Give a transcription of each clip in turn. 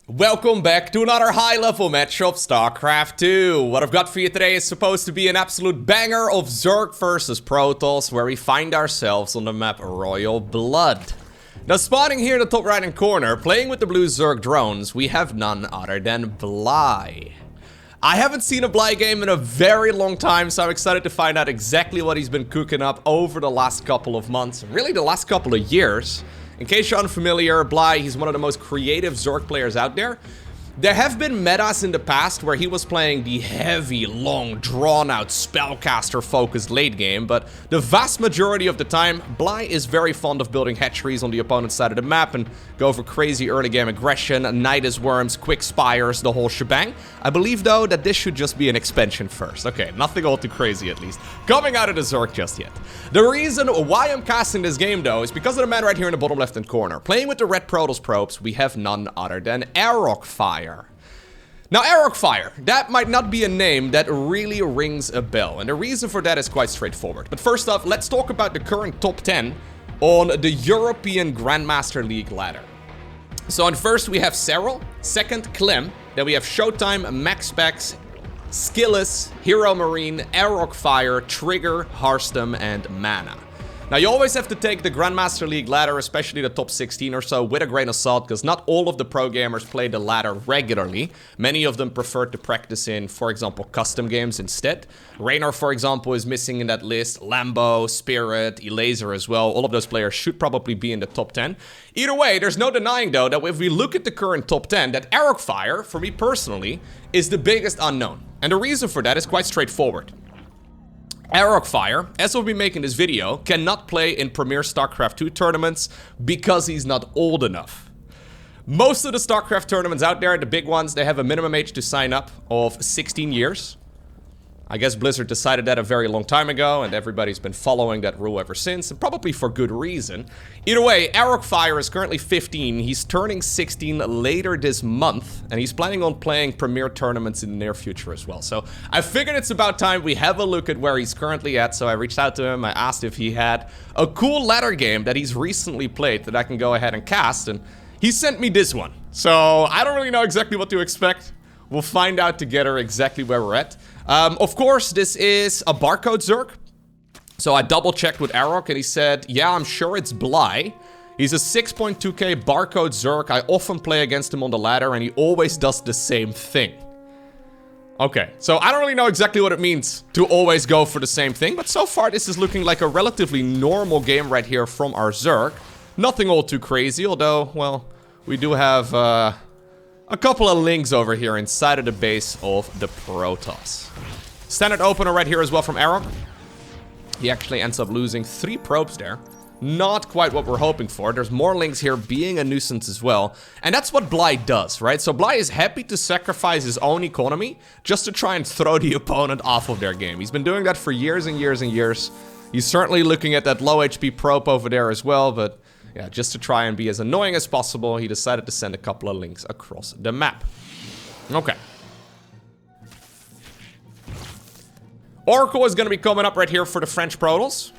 Welcome back to another high-level match of StarCraft 2. What I've got for you today is supposed to be an absolute banger of Zerg versus Protoss, where we find ourselves on the map Royal Blood. Now, spawning here in the top right-hand corner, playing with the blue Zerg drones, we have none other than Bly. I haven't seen a Bly game in a very long time, so I'm excited to find out exactly what he's been cooking up over the last couple of months, really the last couple of years. In case you're unfamiliar, Bly, he's one of the most creative Zerg players out there. There have been metas in the past where he was playing the heavy, long, drawn-out, spellcaster-focused late game, but the vast majority of the time, Bly is very fond of building hatcheries on the opponent's side of the map and go for crazy early game aggression, Nidus Worms, quick spires, the whole shebang. I believe, though, that this should just be an expansion first. Okay, nothing all too crazy, at least, coming out of the Zerg just yet. The reason why I'm casting this game, though, is because of the man right here in the bottom left-hand corner. Playing with the red Protoss probes, we have none other than Arrogfire. Now, Arrogfire, that might not be a name that really rings a bell, and the reason for that is quite straightforward. But first off, let's talk about the current top 10 on the European Grandmaster League ladder. So, on first we have Serral, second Clem, then we have Showtime, MaxSpecs, Skillis, Hero Marine, Arrogfire, Trigger, Harstem, and Mana. Now, you always have to take the Grandmaster League ladder, especially the top 16 or so, with a grain of salt, because not all of the pro gamers play the ladder regularly. Many of them prefer to practice in, for example, custom games instead. Raynor, for example, is missing in that list. Lambo, Spirit, Elaser as well. All of those players should probably be in the top 10. Either way, there's no denying, though, that if we look at the current top 10, that Arrogfire, for me personally, is the biggest unknown. And the reason for that is quite straightforward. Arrogfire, as we'll be making this video, cannot play in Premier StarCraft 2 tournaments because he's not old enough. Most of the StarCraft tournaments out there, the big ones, they have a minimum age to sign up of 16 years. I guess Blizzard decided that a very long time ago, and everybody's been following that rule ever since, and probably for good reason. Either way, Arrogfire is currently 15, he's turning 16 later this month, and he's planning on playing Premier tournaments in the near future as well. So I figured it's about time we have a look at where he's currently at, so I reached out to him, I asked if he had a cool ladder game that he's recently played that I can go ahead and cast, and he sent me this one. So I don't really know exactly what to expect. We'll find out together exactly where we're at. Of course, this is a barcode Zerg. So I double-checked with Arrog, and he said, yeah, I'm sure it's Bly. He's a 6.2k barcode Zerg. I often play against him on the ladder, and he always does the same thing. Okay, so I don't really know exactly what it means to always go for the same thing, but so far this is looking like a relatively normal game right here from our Zerg. Nothing all too crazy, although, well, we do have a couple of links over here inside of the base of the Protoss. Standard opener right here as well from Arrog. He actually ends up losing 3 probes there. Not quite what we're hoping for. There's more links here being a nuisance as well. And that's what Bly does, right? So Bly is happy to sacrifice his own economy just to try and throw the opponent off of their game. He's been doing that for years and years and years. He's certainly looking at that low HP probe over there as well, but yeah, just to try and be as annoying as possible, he decided to send a couple of links across the map. Okay. Oracle is going to be coming up right here for the French Protoss.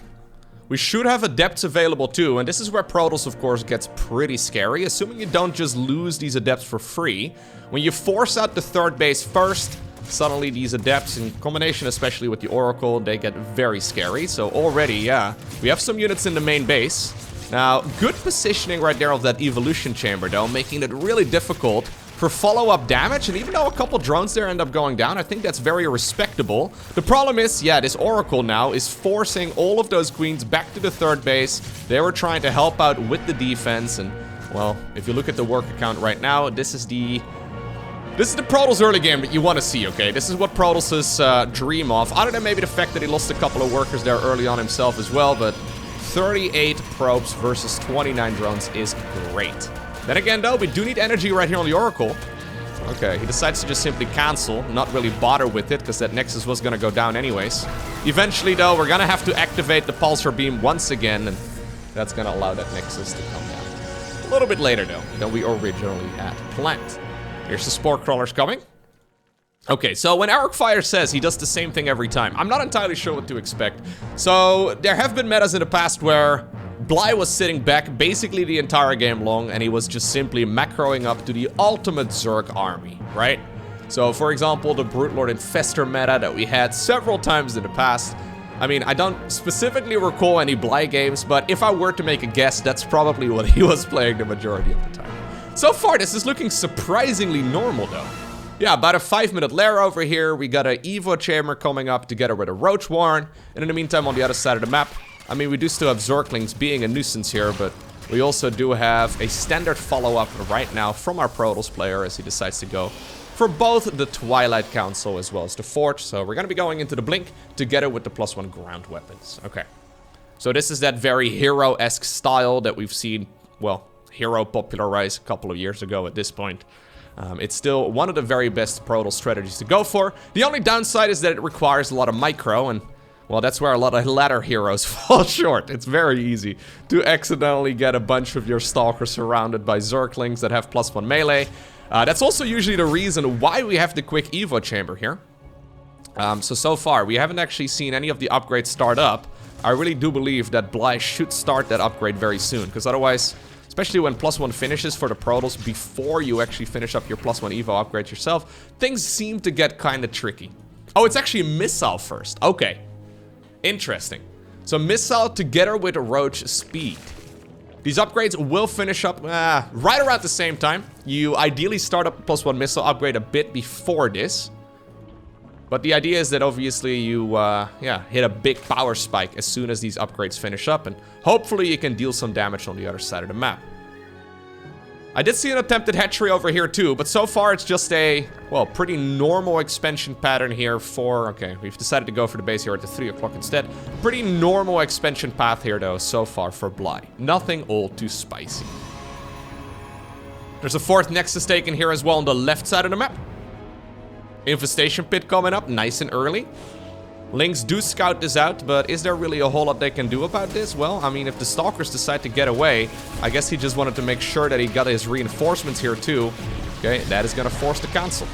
We should have adepts available too, and this is where Protoss, of course, gets pretty scary, assuming you don't just lose these adepts for free. When you force out the third base first, suddenly these adepts, in combination especially with the Oracle, they get very scary. So already, yeah, we have some units in the main base. Now, good positioning right there of that evolution chamber, though, making it really difficult for follow-up damage. And even though a couple drones there end up going down, I think that's very respectable. The problem is, yeah, this Oracle now is forcing all of those queens back to the third base. They were trying to help out with the defense. And, well, if you look at the work account right now, this is the Protoss early game that you want to see, okay? This is what Protoss' dream of. Other than maybe the fact that he lost a couple of workers there early on himself as well, but 38 probes versus 29 drones is great. Then again, though, we do need energy right here on the Oracle. Okay, he decides to just simply cancel, not really bother with it, because that Nexus was going to go down anyways. Eventually, though, we're going to have to activate the Pulsar Beam once again, and that's going to allow that Nexus to come down. A little bit later, though, than we originally had planned. Here's the Spore Crawlers coming. Okay, so when Arrogfire says he does the same thing every time, I'm not entirely sure what to expect. So there have been metas in the past where Bly was sitting back basically the entire game long, and he was just simply macroing up to the ultimate Zerg army, right? So, for example, the Brute Lord Infestor meta that we had several times in the past. I mean, I don't specifically recall any Bly games, but if I were to make a guess, that's probably what he was playing the majority of the time. So far, this is looking surprisingly normal, though. Yeah, about a 5-minute lair over here. We got an Evo Chamber coming up together with a Roach Warren. And in the meantime, on the other side of the map, I mean, we do still have Zerglings being a nuisance here, but we also do have a standard follow-up right now from our Protoss player as he decides to go for both the Twilight Council as well as the Forge. So we're going to be going into the Blink together with the +1 ground weapons. Okay. So this is that very hero-esque style that we've seen, well, hero popularized a couple of years ago at this point. It's still one of the very best Protoss strategies to go for. The only downside is that it requires a lot of micro, and well, that's where a lot of ladder heroes fall short. It's very easy to accidentally get a bunch of your Stalkers surrounded by Zerglings that have +1 melee. That's also usually the reason why we have the quick Evo Chamber here. So far, we haven't actually seen any of the upgrades start up. I really do believe that Bly should start that upgrade very soon, because otherwise, especially when +1 finishes for the Protoss before you actually finish up your +1 Evo upgrade yourself, things seem to get kind of tricky. Oh, it's actually Missile first. Okay. Interesting. So Missile together with Roach Speed. These upgrades will finish up right around the same time. You ideally start up the +1 Missile upgrade a bit before this. But the idea is that obviously you hit a big power spike as soon as these upgrades finish up, and hopefully you can deal some damage on the other side of the map. I did see an attempted hatchery over here too, but so far it's just a, well, pretty normal expansion pattern here for, okay, we've decided to go for the base here at the 3 o'clock instead. Pretty normal expansion path here though, so far for Bly. Nothing all too spicy. There's a 4th Nexus taken here as well on the left side of the map. Infestation Pit coming up nice and early. Lynx do scout this out, but is there really a whole lot they can do about this? Well, I mean, if the Stalkers decide to get away, I guess he just wanted to make sure that he got his reinforcements here too. Okay, that is gonna force the cancel.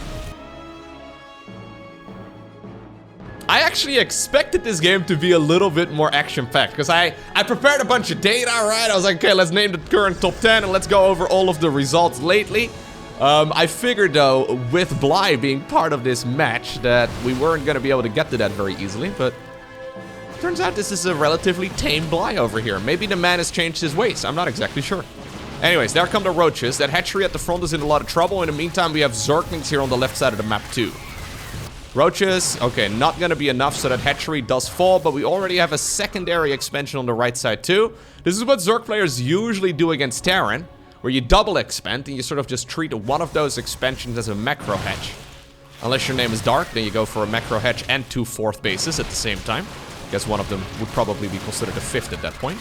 I actually expected this game to be a little bit more action-packed, because I prepared a bunch of data, right? I was like, okay, let's name the current top 10 and let's go over all of the results lately. I figured though, with Bly being part of this match, that we weren't going to be able to get to that very easily, but turns out this is a relatively tame Bly over here. Maybe the man has changed his ways, I'm not exactly sure. Anyways, there come the Roaches. That hatchery at the front is in a lot of trouble. In the meantime, we have Zerglings here on the left side of the map too. Roaches, okay, not going to be enough, so that hatchery does fall, but we already have a secondary expansion on the right side too. This is what Zerg players usually do against Terran, where you double expand and you sort of just treat one of those expansions as a macro hatch. Unless your name is Dark, then you go for a macro hatch and 2 4th bases at the same time. Guess one of them would probably be considered a 5th at that point.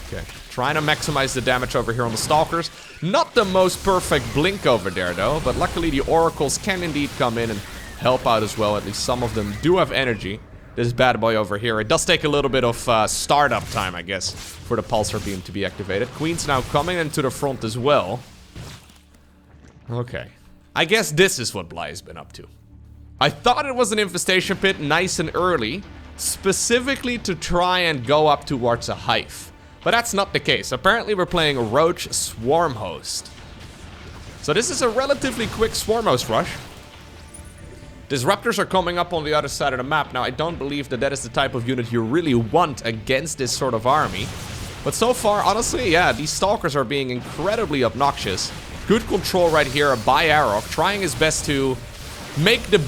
Okay, trying to maximize the damage over here on the Stalkers. Not the most perfect blink over there though, but luckily the Oracles can indeed come in and help out as well. At least some of them do have energy. This bad boy over here, it does take a little bit of startup time, I guess, for the Pulsar Beam to be activated. Queen's now coming into the front as well. Okay. I guess this is what Bly has been up to. I thought it was an infestation pit nice and early, specifically to try and go up towards a hive. But that's not the case. Apparently we're playing a Roach Swarm Host. So this is a relatively quick Swarm Host rush. Disruptors are coming up on the other side of the map. Now, I don't believe that that is the type of unit you really want against this sort of army. But so far, honestly, yeah, these Stalkers are being incredibly obnoxious. Good control right here by Arrow, trying his best to make the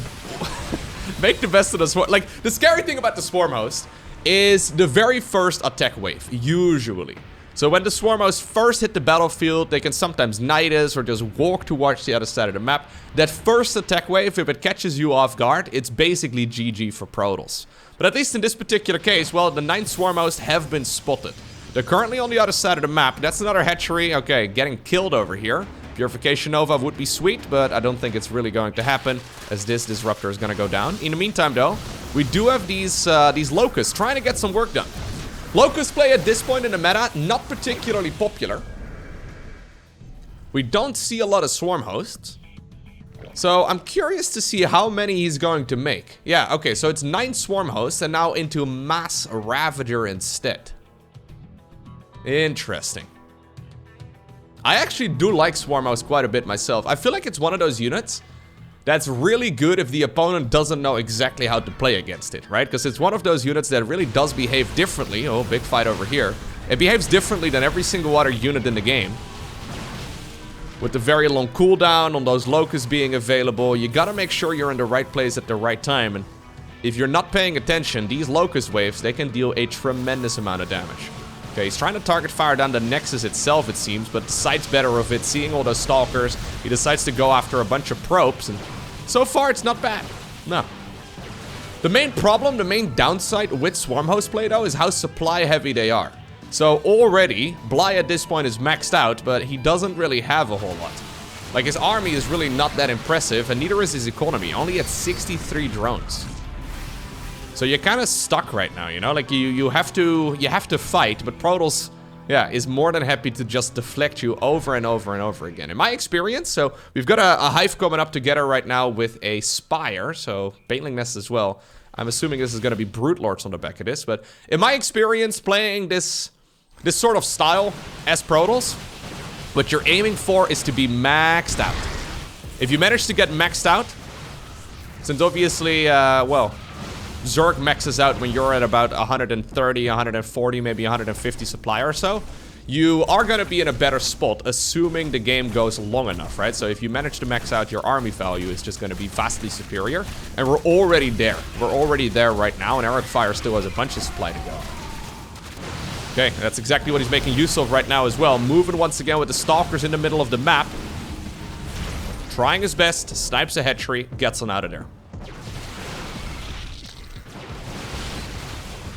make the best of the Swarm. Like, the scary thing about the Swarm Host is the very first attack wave, usually. So when the Swarm Hosts first hit the battlefield, they can sometimes knight us or just walk towards the other side of the map. That first attack wave, if it catches you off guard, it's basically GG for Protoss. But at least in this particular case, well, the 9 Swarm Hosts have been spotted. They're currently on the other side of the map. That's another hatchery. Okay, getting killed over here. Purification Nova would be sweet, but I don't think it's really going to happen, as this Disruptor is going to go down. In the meantime, though, we do have these Locusts trying to get some work done. Locust play at this point in the meta, not particularly popular. We don't see a lot of Swarm Hosts. So I'm curious to see how many he's going to make. Yeah, okay, so it's 9 Swarm Hosts and now into Mass Ravager instead. Interesting. I actually do like Swarm House quite a bit myself. I feel like it's one of those units that's really good if the opponent doesn't know exactly how to play against it, right? Because it's one of those units that really does behave differently. Oh, big fight over here. It behaves differently than every single other unit in the game. With the very long cooldown on those locusts being available, you gotta make sure you're in the right place at the right time. And if you're not paying attention, these locust waves, they can deal a tremendous amount of damage. Okay, he's trying to target fire down the Nexus itself, it seems, but decides better of it. Seeing all those stalkers, he decides to go after a bunch of probes, and so far it's not bad. No. The main problem, the main downside with Swarm Host play, though, is how supply heavy they are. So already, Bly at this point is maxed out, but he doesn't really have a whole lot. Like, his army is really not that impressive, and neither is his economy, only at 63 drones. So you're kind of stuck right now, you know? Like, you have to fight, but Protoss, yeah, is more than happy to just deflect you over and over and over again. In my experience, so we've got a hive coming up together right now with a Spire, so Baneling Nest as well. I'm assuming this is going to be Brute Lords on the back of this, but in my experience playing this sort of style as Protoss, what you're aiming for is to be maxed out. If you manage to get maxed out, since obviously, well, Zerg maxes out when you're at about 130, 140, maybe 150 supply or so, you are going to be in a better spot, assuming the game goes long enough, right? So if you manage to max out, your army value is just going to be vastly superior, and we're already there. We're already there right now, and Arrogfire still has a bunch of supply to go. Okay, that's exactly what he's making use of right now as well. Moving once again with the Stalkers in the middle of the map. Trying his best, snipes a hatchery, gets on out of there.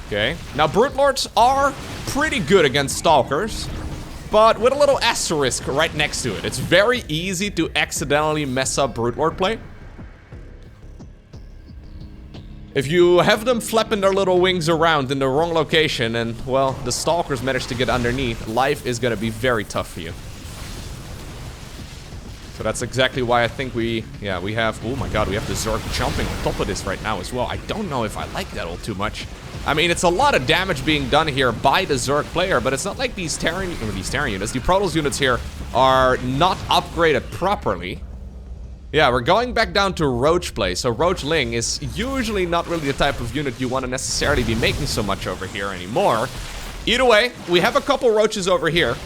Okay, now Brute Lords are pretty good against Stalkers, but with a little asterisk right next to it. It's very easy to accidentally mess up Brute Lord play. If you have them flapping their little wings around in the wrong location and, well, the Stalkers manage to get underneath, life is going to be very tough for you. So that's exactly why I think we have, oh my god, we have the Zerg jumping on top of this right now as well. I don't know if I like that all too much. I mean, it's a lot of damage being done here by the Zerg player, but it's not like these Terran units, the Protoss units here are not upgraded properly. Yeah, we're going back down to Roach play. So Roach Ling is usually not really the type of unit you want to necessarily be making so much over here anymore. Either way, we have a couple Roaches over here.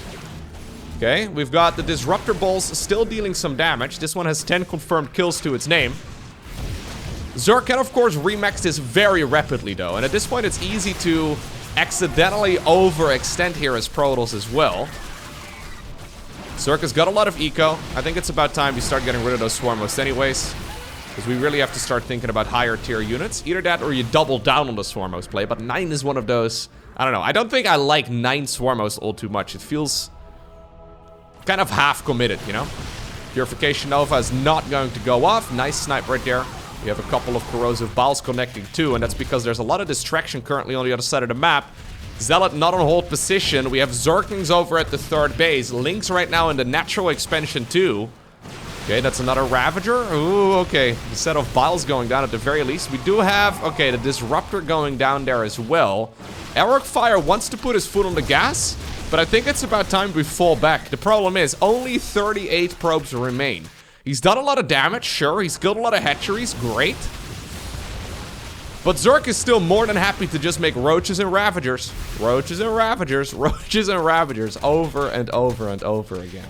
Okay, we've got the Disruptor Balls still dealing some damage. This one has 10 confirmed kills to its name. Zerg can, of course, remax this very rapidly, though. And at this point, it's easy to accidentally overextend here as Protoss as well. Zerg has got a lot of eco. I think it's about time we start getting rid of those Swarm Hosts anyways. Because we really have to start thinking about higher tier units. Either that or you double down on the Swarm Host play. But 9 is one of those... I don't know. I don't think I like 9 Swarm Hosts all too much. It feels kind of half committed, you know? Purification Nova is not going to go off. Nice snipe right there. We have a couple of Corrosive Bowels connecting too, and that's because there's a lot of distraction currently on the other side of the map. Zealot not on hold position. We have Zerglings over at the third base. Lynx right now in the natural expansion too. Okay, that's another Ravager. Ooh, okay. The set of Biles going down at the very least. We do have, okay, the Disruptor going down there as well. Arrogfire wants to put his foot on the gas, but I think it's about time we fall back. The problem is, only 38 probes remain. He's done a lot of damage, sure. He's killed a lot of hatcheries, great. But Zerg is still more than happy to just make Roaches and Ravagers. Roaches and Ravagers, Roaches and Ravagers, over and over and over again.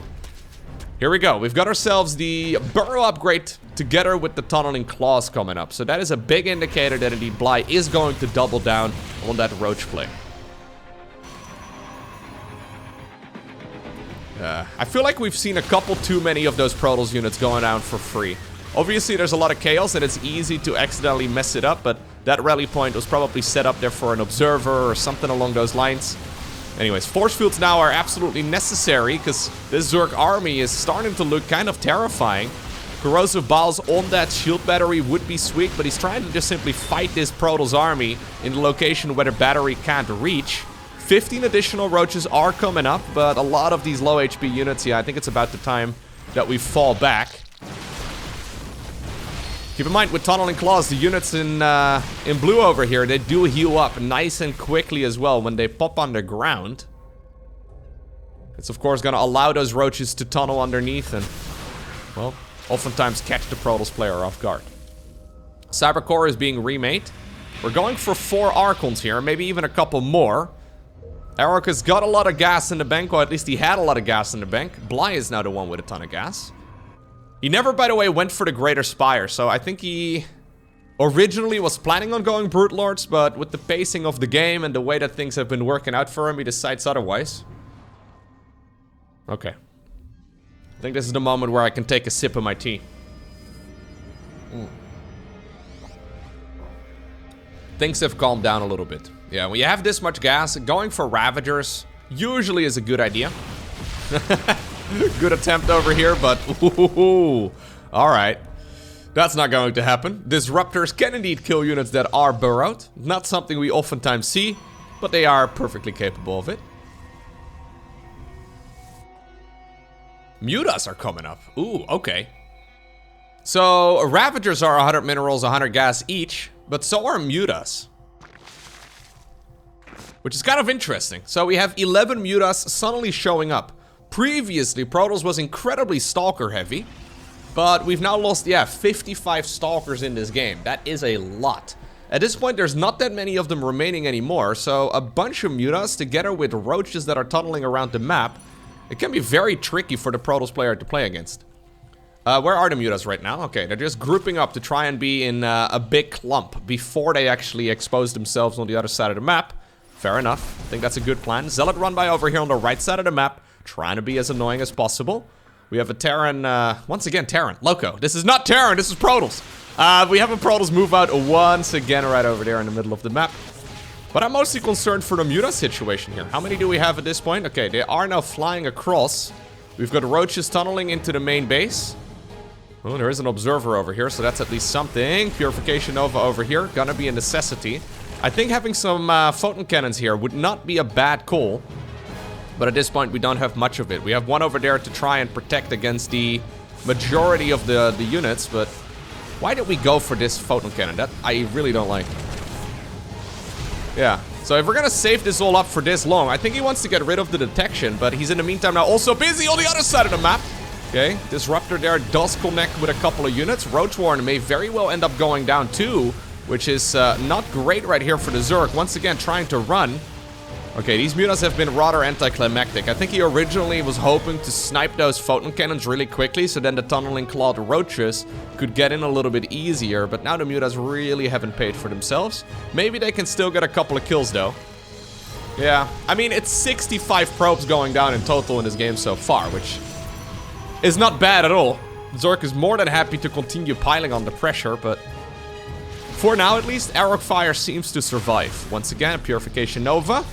Here we go. We've got ourselves the Burrow upgrade together with the Tunneling Claws coming up. So that is a big indicator that indeed Bly is going to double down on that Roach play. I feel like we've seen a couple too many of those Protoss units going down for free. Obviously, there's a lot of chaos and it's easy to accidentally mess it up, but that rally point was probably set up there for an observer or something along those lines. Anyways, force fields now are absolutely necessary because this Zerg army is starting to look kind of terrifying. Corrosive Bowels on that shield battery would be sweet, but he's trying to just simply fight this Protoss army in the location where the battery can't reach. 15 additional Roaches are coming up, but a lot of these low HP units, yeah, I think it's about the time that we fall back. Keep in mind, with Tunneling Claws, the units in blue over here, they do heal up nice and quickly as well when they pop underground. It's of course gonna allow those roaches to tunnel underneath and, well, oftentimes catch the Protoss player off guard. Cybercore is being remade. We're going for 4 Archons here, maybe even a couple more. Arok has got a lot of gas in the bank, or at least he had a lot of gas in the bank. Bly is now the one with a ton of gas. He never, by the way, went for the Greater Spire, so I think he originally was planning on going Brute Lords, but with the pacing of the game and the way that things have been working out for him, he decides otherwise. Okay. I think this is the moment where I can take a sip of my tea. Things have calmed down a little bit. Yeah, when you have this much gas, going for Ravagers usually is a good idea. Good attempt over here, but alright. That's not going to happen. Disruptors can indeed kill units that are burrowed. Not something we oftentimes see, but they are perfectly capable of it. Mutas are coming up. Ooh, okay. So, Ravagers are 100 minerals, 100 gas each, but so are Mutas. Which is kind of interesting. So we have 11 Mutas suddenly showing up. Previously, Protoss was incredibly Stalker heavy, but we've now lost, yeah, 55 Stalkers in this game. That is a lot. At this point, there's not that many of them remaining anymore, so a bunch of Mutas together with roaches that are tunneling around the map, it can be very tricky for the Protoss player to play against. Where are the Mutas right now? Okay, they're just grouping up to try and be in a big clump before they actually expose themselves on the other side of the map. Fair enough. I think that's a good plan. Zealot run by over here on the right side of the map, trying to be as annoying as possible. We have a Terran, once again, Terran. Lowko. This is not Terran, this is Protoss. We have a Protoss move out once again right over there in the middle of the map. But I'm mostly concerned for the Muta situation here. How many do we have at this point? Okay, they are now flying across. We've got roaches tunneling into the main base. Oh, there is an observer over here, so that's at least something. Purification Nova over here, gonna be a necessity. I think having some photon cannons here would not be a bad call. But at this point, we don't have much of it. We have one over there to try and protect against the majority of the units, but why did we go for this photon cannon? That I really don't like. Yeah, so if we're gonna save this all up for this long, I think he wants to get rid of the detection, but he's in the meantime now also busy on the other side of the map. Okay, Disruptor there does connect with a couple of units. Roach Warren may very well end up going down too, which is not great right here for the Zerg. Once again, trying to run. Okay, these Mutas have been rather anticlimactic. I think he originally was hoping to snipe those photon cannons really quickly, so then the tunneling clawed roaches could get in a little bit easier, but now the Mutas really haven't paid for themselves. Maybe they can still get a couple of kills though. Yeah, I mean, it's 65 probes going down in total in this game so far, which is not bad at all. Zerg is more than happy to continue piling on the pressure, but for now at least, Arrogfire seems to survive. Once again, Purification Nova,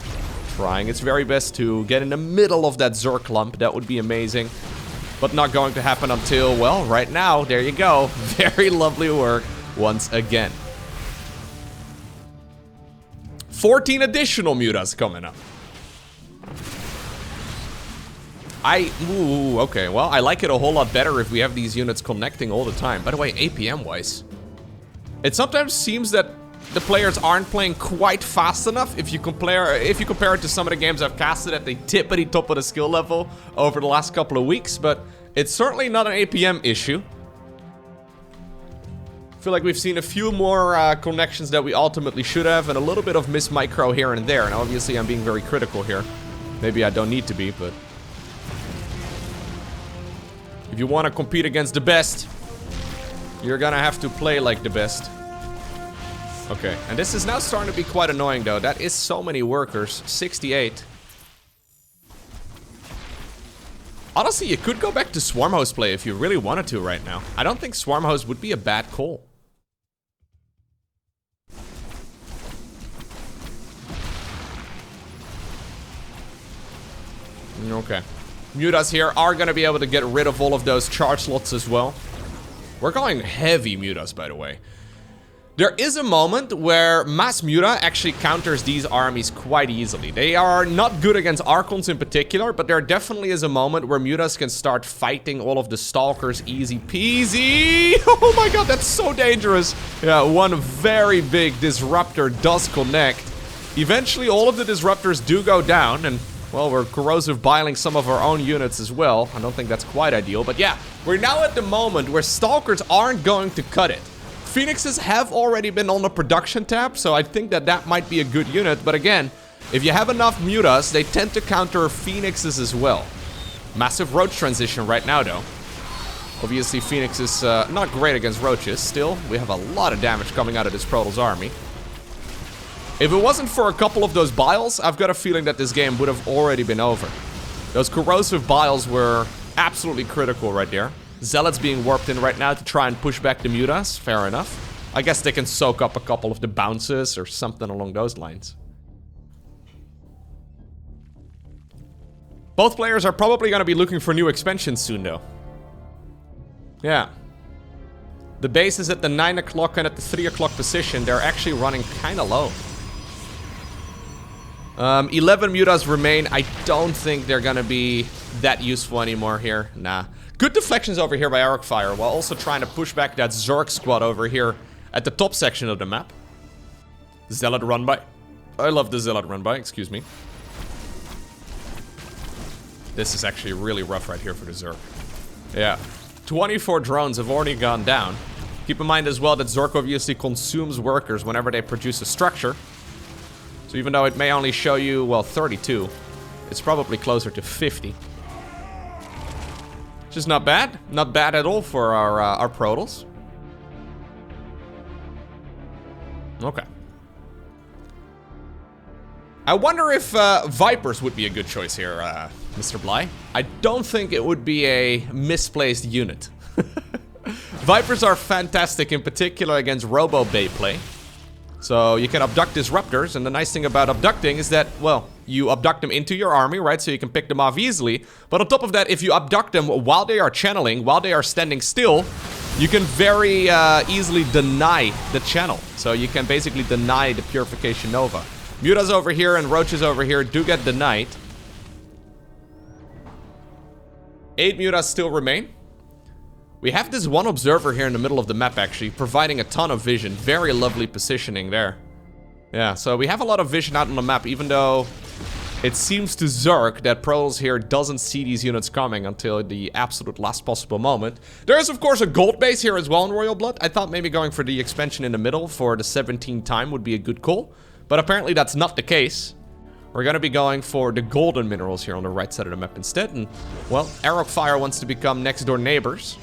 trying its very best to get in the middle of that Zerg clump. That would be amazing, but not going to happen until, well, right now. There you go. Very lovely work once again. 14 additional Mutas coming up. Ooh, okay, well, I like it a whole lot better if we have these units connecting all the time. By the way, APM-wise, it sometimes seems that the players aren't playing quite fast enough if you compare it to some of the games I've casted at the tippity top of the skill level over the last couple of weeks, but it's certainly not an APM issue. I feel like we've seen a few more connections that we ultimately should have, and a little bit of miss micro here and there, and obviously I'm being very critical here. Maybe I don't need to be, but if you want to compete against the best, you're gonna have to play like the best. Okay, and this is now starting to be quite annoying though. That is so many workers, 68. Honestly, you could go back to Swarm Host play if you really wanted to right now. I don't think Swarm Host would be a bad call. Okay. Mutas here are going to be able to get rid of all of those charge slots as well. We're going heavy Mutas, by the way. There is a moment where Mass Muta actually counters these armies quite easily. They are not good against Archons in particular, but there definitely is a moment where Mutas can start fighting all of the Stalkers easy peasy. Oh my god, that's so dangerous. Yeah, one very big Disruptor does connect. Eventually, all of the Disruptors do go down, and Well, we're corrosive biling some of our own units as well. I don't think that's quite ideal, but yeah, we're now at the moment where Stalkers aren't going to cut it. Phoenixes have already been on the production tab, so I think that that might be a good unit, but again, if you have enough Mutas, they tend to counter Phoenixes as well. Massive Roach transition right now, though. Obviously, Phoenix is not great against Roaches. Still, we have a lot of damage coming out of this Protoss army. If it wasn't for a couple of those biles, I've got a feeling that this game would have already been over. Those corrosive biles were absolutely critical right there. Zealots being warped in right now to try and push back the Mutas. Fair enough. I guess they can soak up a couple of the bounces or something along those lines. Both players are probably going to be looking for new expansions soon, though. Yeah. The base is at the 9 o'clock and at the 3 o'clock position. They're actually running kind of low. 11 Mutas remain. I don't think they're going to be that useful anymore here. Nah. Good deflections over here by Arrogfire, while also trying to push back that Zerg squad over here at the top section of the map. Zealot run by. I love the Zealot run by, excuse me. This is actually really rough right here for the Zerg. Yeah. 24 drones have already gone down. Keep in mind as well that Zerg obviously consumes workers whenever they produce a structure. So even though it may only show you, well, 32, it's probably closer to 50. Which is not bad. Not bad at all for our Protoss. Okay. I wonder if Vipers would be a good choice here, Mr. Bly. I don't think it would be a misplaced unit. Vipers are fantastic, in particular against Robo-Bay play. So you can abduct disruptors, and the nice thing about abducting is that, well, you abduct them into your army, right? So you can pick them off easily. But on top of that, if you abduct them while they are channeling, while they are standing still, you can very easily deny the channel. So you can basically deny the Purification Nova. Mutas over here and Roaches over here do get denied. 8 Mutas still remain. We have this one observer here in the middle of the map, actually, providing a ton of vision. Very lovely positioning there. Yeah, so we have a lot of vision out on the map, even though it seems to Zerg that Protoss here doesn't see these units coming until the absolute last possible moment. There is, of course, a gold base here as well in Royal Blood. I thought maybe going for the expansion in the middle for the 17th time would be a good call. But apparently that's not the case. We're going to be going for the golden minerals here on the right side of the map instead. And, well, Arrogfire wants to become next door neighbors.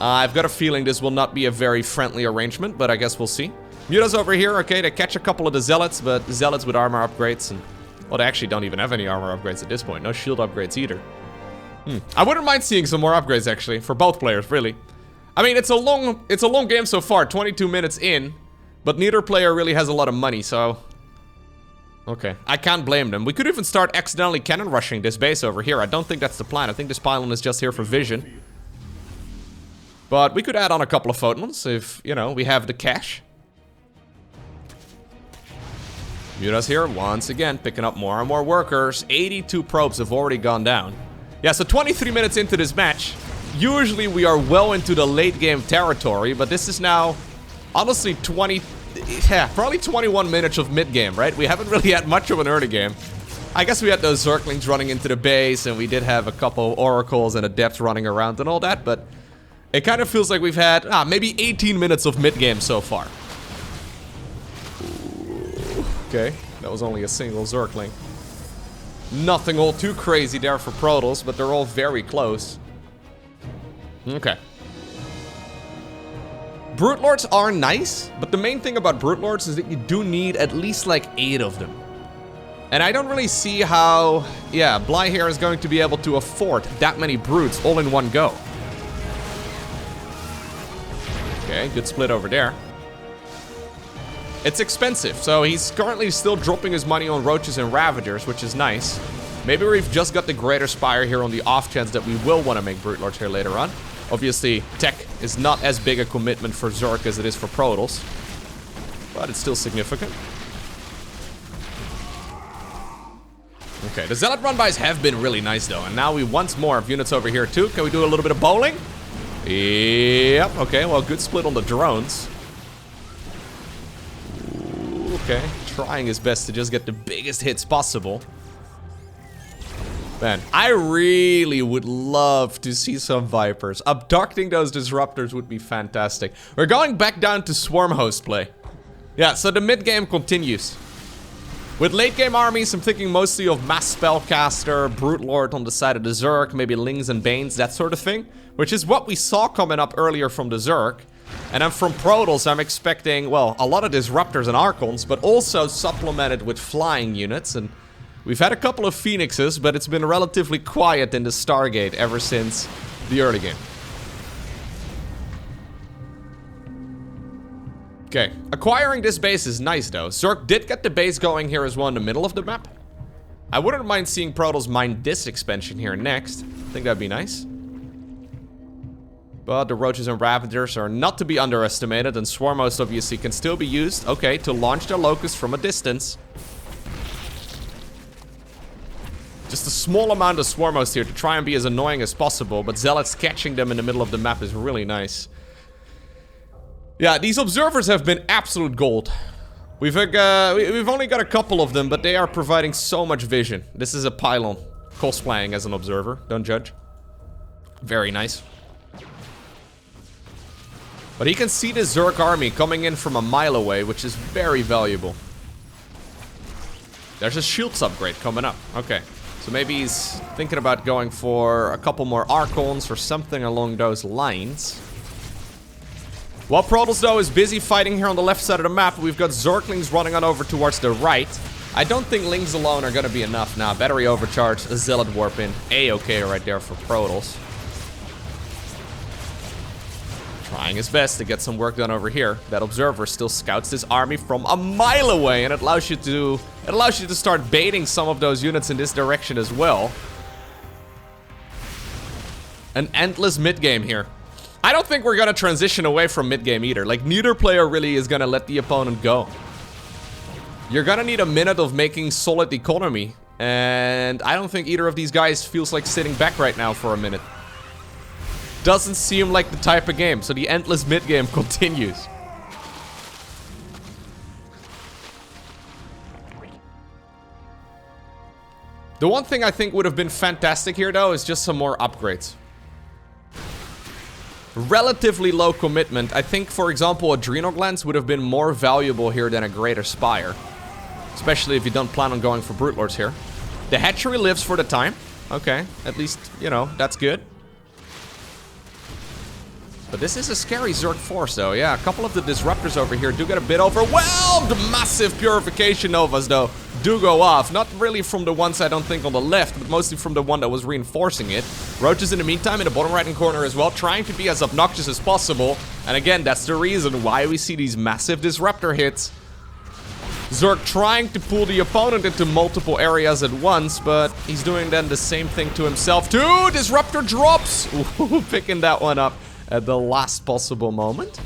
I've got a feeling this will not be a very friendly arrangement, but I guess we'll see. Mutas over here, okay, they catch a couple of the Zealots, but the Zealots with armor upgrades. And, well, they actually don't even have any armor upgrades at this point. No shield upgrades either. I wouldn't mind seeing some more upgrades, actually, for both players, really. I mean, it's a long game so far, 22 minutes in. But neither player really has a lot of money, so... Okay, I can't blame them. We could even start accidentally cannon rushing this base over here. I don't think that's the plan. I think this pylon is just here for vision. But we could add on a couple of photons if, you know, we have the cash. Mutas here, once again, picking up more and more workers. 82 probes have already gone down. Yeah, so 23 minutes into this match. Usually we are well into the late game territory, but this is now... Honestly, probably 21 minutes of mid-game, right? We haven't really had much of an early game. I guess we had those Zerglings running into the base, and we did have a couple of Oracles and Adepts running around and all that, but it kind of feels like we've had, maybe 18 minutes of mid-game so far. Ooh, okay, that was only a single Zergling. Nothing all too crazy there for Protoss, but they're all very close. Okay. Brute Lords are nice, but the main thing about Brute Lords is that you do need at least like 8 of them. And I don't really see how, yeah, Bly here is going to be able to afford that many Brutes all in one go. Okay, good split over there. It's expensive, so he's currently still dropping his money on Roaches and Ravagers, which is nice. Maybe we've just got the Greater Spire here on the off chance that we will want to make Brute Lords here later on. Obviously, tech is not as big a commitment for Zerg as it is for Protoss, but it's still significant. Okay, the Zealot run-bys have been really nice though, and now we once more have units over here too. Can we do a little bit of bowling? Yep, okay, well, good split on the drones. Ooh, okay, trying his best to just get the biggest hits possible. Man, I really would love to see some Vipers. Abducting those Disruptors would be fantastic. We're going back down to Swarm Host play. Yeah, so the mid-game continues. With late-game armies, I'm thinking mostly of Mass Spellcaster, Brute Lord on the side of the Zerg, maybe Lings and Banes, that sort of thing. Which is what we saw coming up earlier from the Zerg. And then from Protoss, I'm expecting, well, a lot of Disruptors and Archons, but also supplemented with flying units. And we've had a couple of Phoenixes, but it's been relatively quiet in the Stargate ever since the early game. Okay, acquiring this base is nice though. Zerg did get the base going here as well in the middle of the map. I wouldn't mind seeing Protoss mine this expansion here next. I think that'd be nice. But the Roaches and Ravagers are not to be underestimated, and Swarm Host obviously can still be used, okay, to launch their Locusts from a distance. Just a small amount of Swarm Host here to try and be as annoying as possible, but Zealots catching them in the middle of the map is really nice. Yeah, these Observers have been absolute gold. We've only got a couple of them, but they are providing so much vision. This is a Pylon cosplaying as an Observer, don't judge. Very nice. But he can see the Zerg army coming in from a mile away, which is very valuable. There's a shields upgrade coming up. Okay. So maybe he's thinking about going for a couple more Archons or something along those lines. While Protoss, though, is busy fighting here on the left side of the map, we've got Zerglings running on over towards the right. I don't think Lings alone are going to be enough now. Battery overcharge, a Zealot warp in. A-okay right there for Protoss. Trying his best to get some work done over here. That Observer still scouts this army from a mile away, and it allows you to start baiting some of those units in this direction as well. An endless mid-game here. I don't think we're gonna transition away from mid-game either. Like, neither player really is gonna let the opponent go. You're gonna need a minute of making solid economy, and I don't think either of these guys feels like sitting back right now for a minute. Doesn't seem like the type of game, so the endless mid-game continues. The one thing I think would have been fantastic here, though, is just some more upgrades. Relatively low commitment. I think, for example, Adrenal Glands would have been more valuable here than a Greater Spire. Especially if you don't plan on going for Brute Lords here. The Hatchery lives for the time. Okay, at least, you know, that's good. But this is a scary Zerg force, though. Yeah, a couple of the Disruptors over here do get a bit overwhelmed. Massive Purification Novas, though, do go off. Not really from the ones, I don't think, on the left, but mostly from the one that was reinforcing it. Roaches, in the meantime, in the bottom right-hand corner as well, trying to be as obnoxious as possible. And again, that's the reason why we see these massive Disruptor hits. Zerg trying to pull the opponent into multiple areas at once, but he's doing then the same thing to himself, too. Disruptor drops. Ooh, picking that one up at the last possible moment.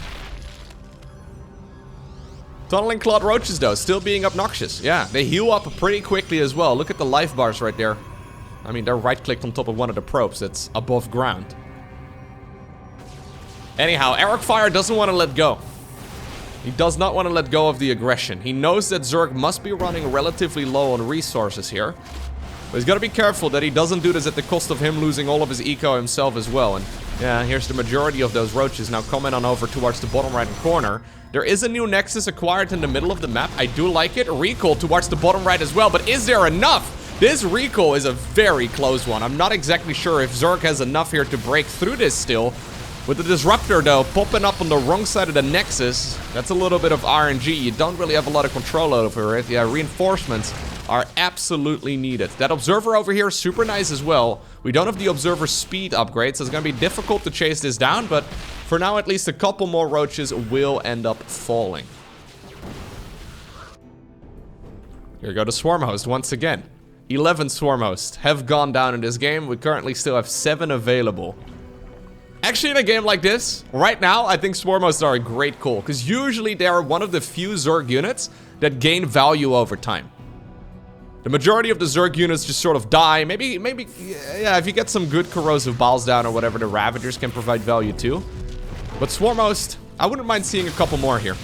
Tunneling Clawed Roaches, though, still being obnoxious. Yeah, they heal up pretty quickly as well. Look at the life bars right there. I mean, they're right-clicked on top of one of the probes that's above ground. Anyhow, Arrogfire doesn't want to let go. He does not want to let go of the aggression. He knows that Zerg must be running relatively low on resources here. But he's got to be careful that he doesn't do this at the cost of him losing all of his eco himself as well. And yeah, here's the majority of those Roaches now coming on over towards the bottom right corner. There is a new Nexus acquired in the middle of the map. I do like it. Recall towards the bottom right as well. But is there enough? This recall is a very close one. I'm not exactly sure if Zerg has enough here to break through this still. With the Disruptor, though, popping up on the wrong side of the Nexus, that's a little bit of RNG. You don't really have a lot of control over it. Yeah, reinforcements are absolutely needed. That Observer over here is super nice as well. We don't have the Observer speed upgrade, so it's going to be difficult to chase this down, but for now, at least a couple more Roaches will end up falling. Here go the Swarm Host once again. 11 Swarm Hosts have gone down in this game. We currently still have 7 available. Actually, in a game like this, right now, I think Swarm Hosts are a great call, because usually they are one of the few Zerg units that gain value over time. The majority of the Zerg units just sort of die. Maybe, yeah, if you get some good corrosive balls down or whatever, the Ravagers can provide value too. But Swarm Host, I wouldn't mind seeing a couple more here.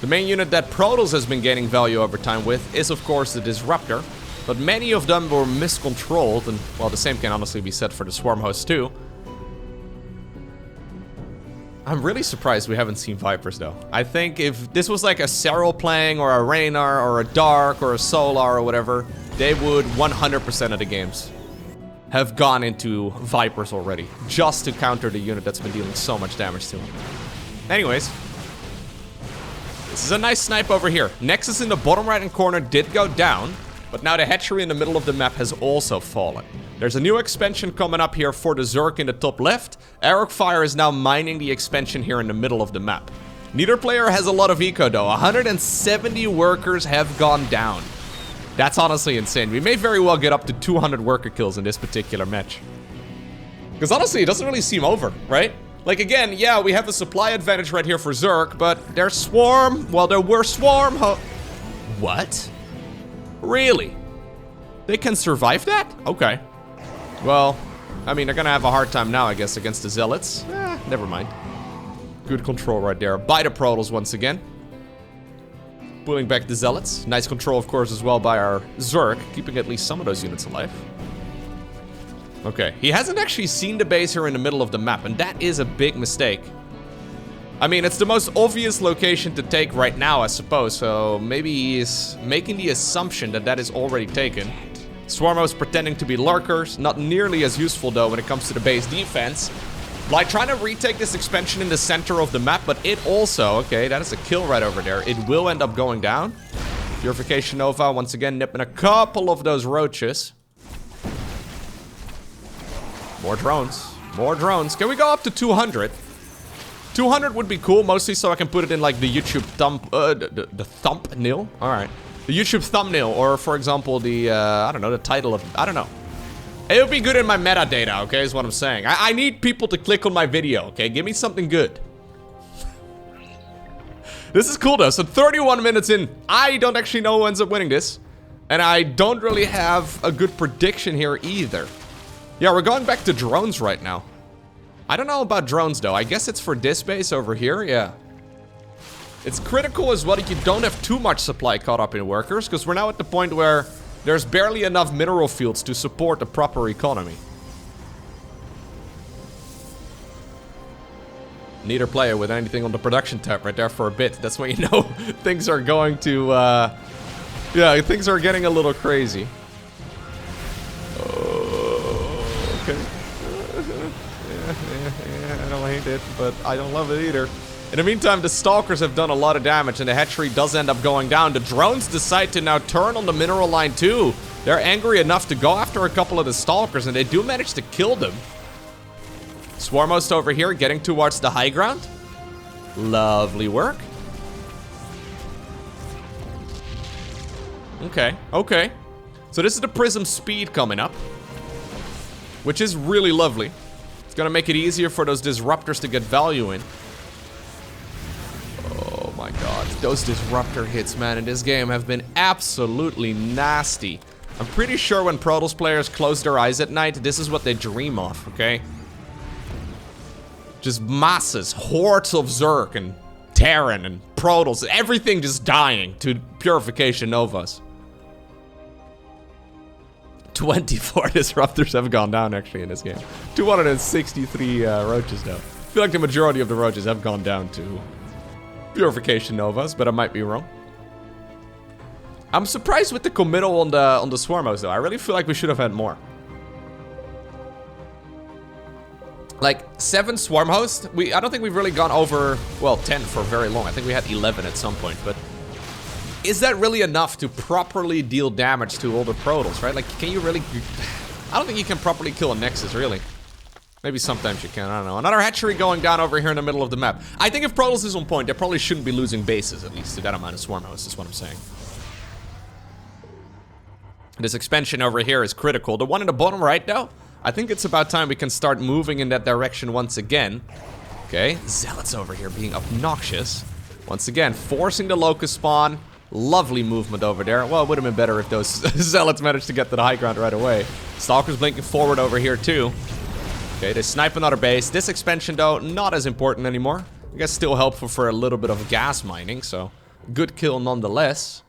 The main unit that Protoss has been gaining value over time with is, of course, the Disruptor. But many of them were miscontrolled, and, well, the same can honestly be said for the Swarm Host, too. I'm really surprised we haven't seen Vipers, though. I think if this was like a Serral playing, or a Raynar, or a Dark, or a Solar, or whatever, they would 100% of the games have gone into Vipers already, just to counter the unit that's been dealing so much damage to them. Anyways, this is a nice snipe over here. Nexus in the bottom right-hand corner did go down, but now the hatchery in the middle of the map has also fallen. There's a new expansion coming up here for the Zerg in the top left. Arrogfire is now mining the expansion here in the middle of the map. Neither player has a lot of eco though. 170 workers have gone down. That's honestly insane. We may very well get up to 200 worker kills in this particular match. Because honestly, it doesn't really seem over, right? Like again, yeah, we have a supply advantage right here for Zerg, but their Swarm, well, there were Swarm What? Really? They can survive that? Okay. Well, I mean, they're gonna have a hard time now, I guess, against the Zealots. Never mind. Good control right there by the Protoss once again. Pulling back the Zealots. Nice control, of course, as well by our Zerg, keeping at least some of those units alive. Okay, he hasn't actually seen the base here in the middle of the map, and that is a big mistake. I mean, it's the most obvious location to take right now, I suppose, so maybe he's making the assumption that that is already taken. Swarmos pretending to be lurkers, not nearly as useful though when it comes to the base defense. Like trying to retake this expansion in the center of the map, but it also, okay, that is a kill right over there. It will end up going down. Purification Nova, once again, nipping a couple of those roaches. More drones. More drones. Can we go up to 200? 200 would be cool, mostly so I can put it in like the YouTube the thumbnail. All right. The YouTube thumbnail, or for example, the, I don't know, the title of, I don't know. It would be good in my metadata, okay, is what I'm saying. I need people to click on my video, okay? Give me something good. This is cool though, so 31 minutes in, I don't actually know who ends up winning this. And I don't really have a good prediction here either. Yeah, we're going back to drones right now. I don't know about drones though. I guess it's for this base over here, yeah. It's critical as well that you don't have too much supply caught up in workers, because we're now at the point where there's barely enough mineral fields to support a proper economy. Neither player with anything on the production tab right there for a bit. That's when you know things are going to, yeah, things are getting a little crazy. Okay. Yeah, I don't hate it, but I don't love it either. In the meantime, the Stalkers have done a lot of damage, and the hatchery does end up going down. The drones decide to now turn on the mineral line too. They're angry enough to go after a couple of the Stalkers, and they do manage to kill them. Swarmost over here, getting towards the high ground. Lovely work. Okay, okay. So this is the Prism speed coming up, which is really lovely. It's gonna make it easier for those Disruptors to get value in. Oh my god, those Disruptor hits, man, in this game have been absolutely nasty. I'm pretty sure when Protoss players close their eyes at night, this is what they dream of, okay? Just masses, hordes of Zerg and Terran and Protoss, everything just dying to Purification Novas. 24 Disruptors have gone down actually in this game. 263 roaches though. I feel like the majority of the roaches have gone down to Purification Novas, but I might be wrong. I'm surprised with the committal on the Swarmos though. I really feel like we should have had more. Like 7 Swarm hosts. I don't think we've really gone over, well, 10 for very long. I think we had 11 at some point, but is that really enough to properly deal damage to all the Protoss, right? Like, can you really... I don't think you can properly kill a Nexus, really. Maybe sometimes you can, I don't know. Another hatchery going down over here in the middle of the map. I think if Protoss is on point, they probably shouldn't be losing bases, at least to that amount of Swarm hosts, is what I'm saying. This expansion over here is critical. The one in the bottom right, though, I think it's about time we can start moving in that direction once again. Okay, Zealots over here being obnoxious. Once again, forcing the Locust spawn. Lovely movement over there. Well, it would have been better if those Zealots managed to get to the high ground right away. Stalkers blinking forward over here too. Okay, they snipe another base. This expansion though, not as important anymore. I guess still helpful for a little bit of gas mining, so Good kill nonetheless.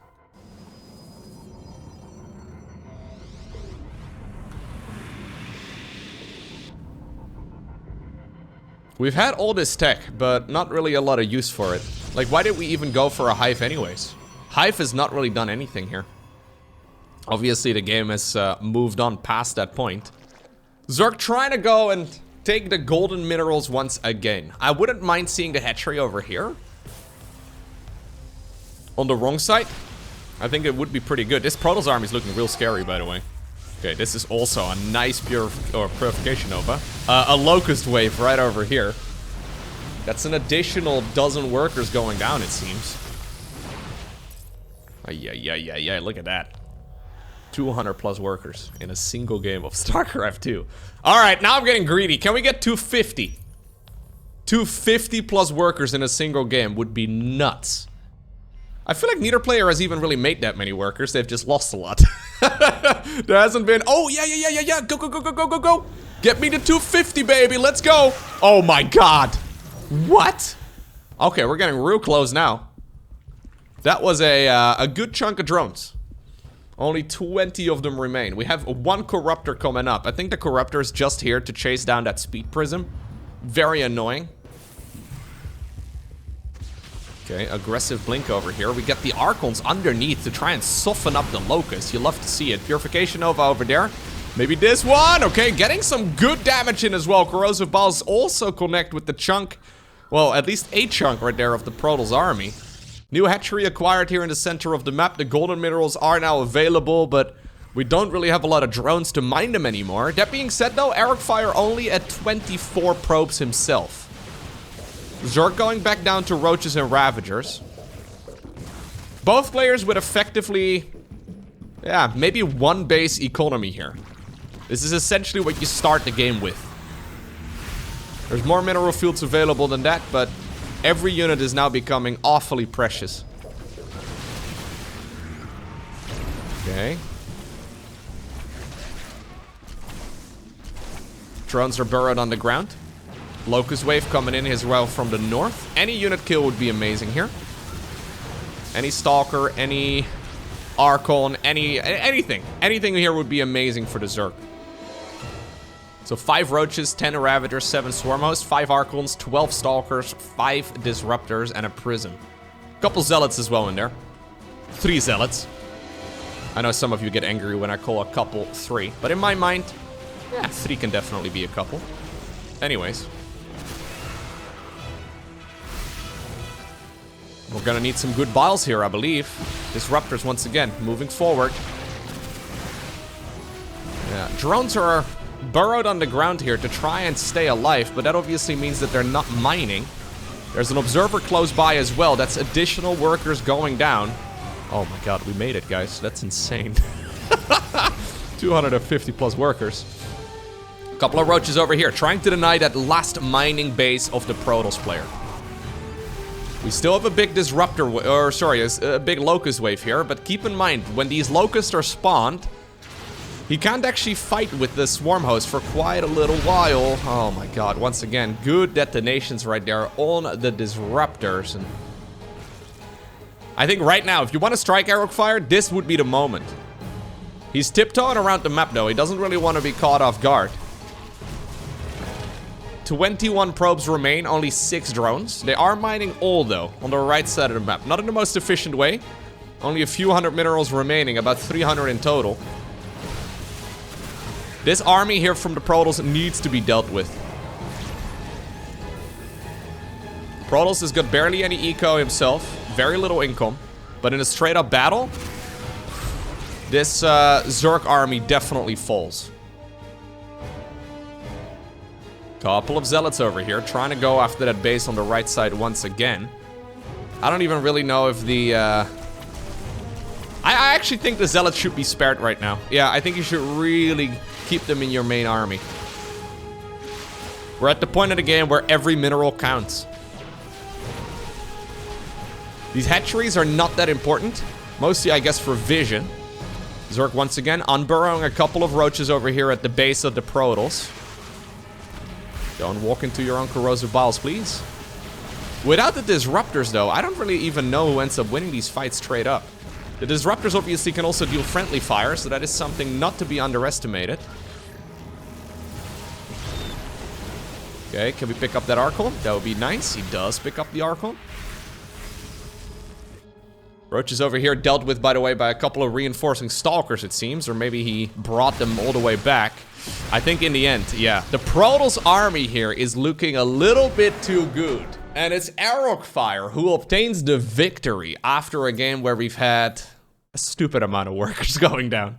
We've had all this tech, but not really a lot of use for it. Like, why did we even go for a Hive anyways? Hive has not really done anything here. Obviously, the game has moved on past that point. Zerg trying to go and take the golden minerals once again. I wouldn't mind seeing the hatchery over here. On the wrong side. I think it would be pretty good. This Protoss army is looking real scary, by the way. Okay, this is also a nice purification nova. A locust wave right over here. That's an additional dozen workers going down, it seems. Yeah, look at that. 200 plus workers in a single game of StarCraft 2. Alright, now I'm getting greedy. Can we get 250? 250 plus workers in a single game would be nuts. I feel like neither player has even really made that many workers. They've just lost a lot. There hasn't been... Oh, yeah. Go. Get me to 250, baby. Let's go. Oh, my God. What? Okay, we're getting real close now. That was a good chunk of drones. Only 20 of them remain. We have one Corruptor coming up. I think the Corruptor is just here to chase down that speed prism. Very annoying. Okay, aggressive blink over here. We get the Archons underneath to try and soften up the Locust. You love to see it. Purification Nova over there. Maybe this one. Okay, getting some good damage in as well. Corrosive Balls also connect with the chunk. Well, at least a chunk right there of the Protoss army. New hatchery acquired here in the center of the map. The golden minerals are now available, but we don't really have a lot of drones to mine them anymore. That being said, though, Arrogfire only at 24 probes himself. Zerg going back down to Roaches and Ravagers. Both players with effectively, yeah, maybe one base economy here. This is essentially what you start the game with. There's more mineral fields available than that, but every unit is now becoming awfully precious. Okay. Drones are burrowed on the ground. Locust wave coming in as well from the north. Any unit kill would be amazing here. Any Stalker, any Archon, anything. Anything here would be amazing for the Zerg. So 5 Roaches, 10 Ravagers, 7 Swarmhosts, 5 Archons, 12 Stalkers, 5 Disruptors, and a Prism. Couple Zealots as well in there. 3 Zealots. I know some of you get angry when I call a couple 3, but in my mind, yeah, 3 can definitely be a couple. Anyways. We're gonna need some good biles here, I believe. Disruptors once again, moving forward. Yeah, drones are burrowed on the ground here to try and stay alive, but that obviously means that they're not mining. There's an observer close by as well. That's additional workers going down. Oh my God, we made it, guys. That's insane. 250 plus workers. A couple of Roaches over here, trying to deny that last mining base of the Protoss player. We still have a big disruptor, or sorry, a big locust wave here, but keep in mind, when these locusts are spawned, he can't actually fight with the swarm host for quite a little while. Oh my God, once again, good detonations right there on the disruptors. And I think right now, if you want to strike Arrogfire, this would be the moment. He's tiptoeing around the map though, he doesn't really want to be caught off guard. 21 probes remain, only 6 drones. They are mining all, though, on the right side of the map. Not in the most efficient way. Only a few hundred minerals remaining, about 300 in total. This army here from the Protoss needs to be dealt with. Protoss has got barely any eco himself. Very little income. But in a straight-up battle, this Zerg army definitely falls. Couple of Zealots over here, trying to go after that base on the right side once again. I don't even really know if the... I actually think the Zealots should be spared right now. Yeah, I think you should really keep them in your main army. We're at the point of the game where every mineral counts. These hatcheries are not that important. Mostly, I guess, for vision. Zerg once again, unburrowing a couple of Roaches over here at the base of the Protoss. Don't walk into your own corrosive biles, please. Without the Disruptors, though, I don't really even know who ends up winning these fights straight up. The Disruptors obviously can also deal friendly fire, so that is something not to be underestimated. Okay, can we pick up that Archon? That would be nice. He does pick up the Archon. Roach is over here, dealt with, by the way, by a couple of reinforcing Stalkers, it seems. Or maybe he brought them all the way back. I think in the end, yeah. The Protoss army here is looking a little bit too good. And it's Arrogfire who obtains the victory after a game where we've had a stupid amount of workers going down.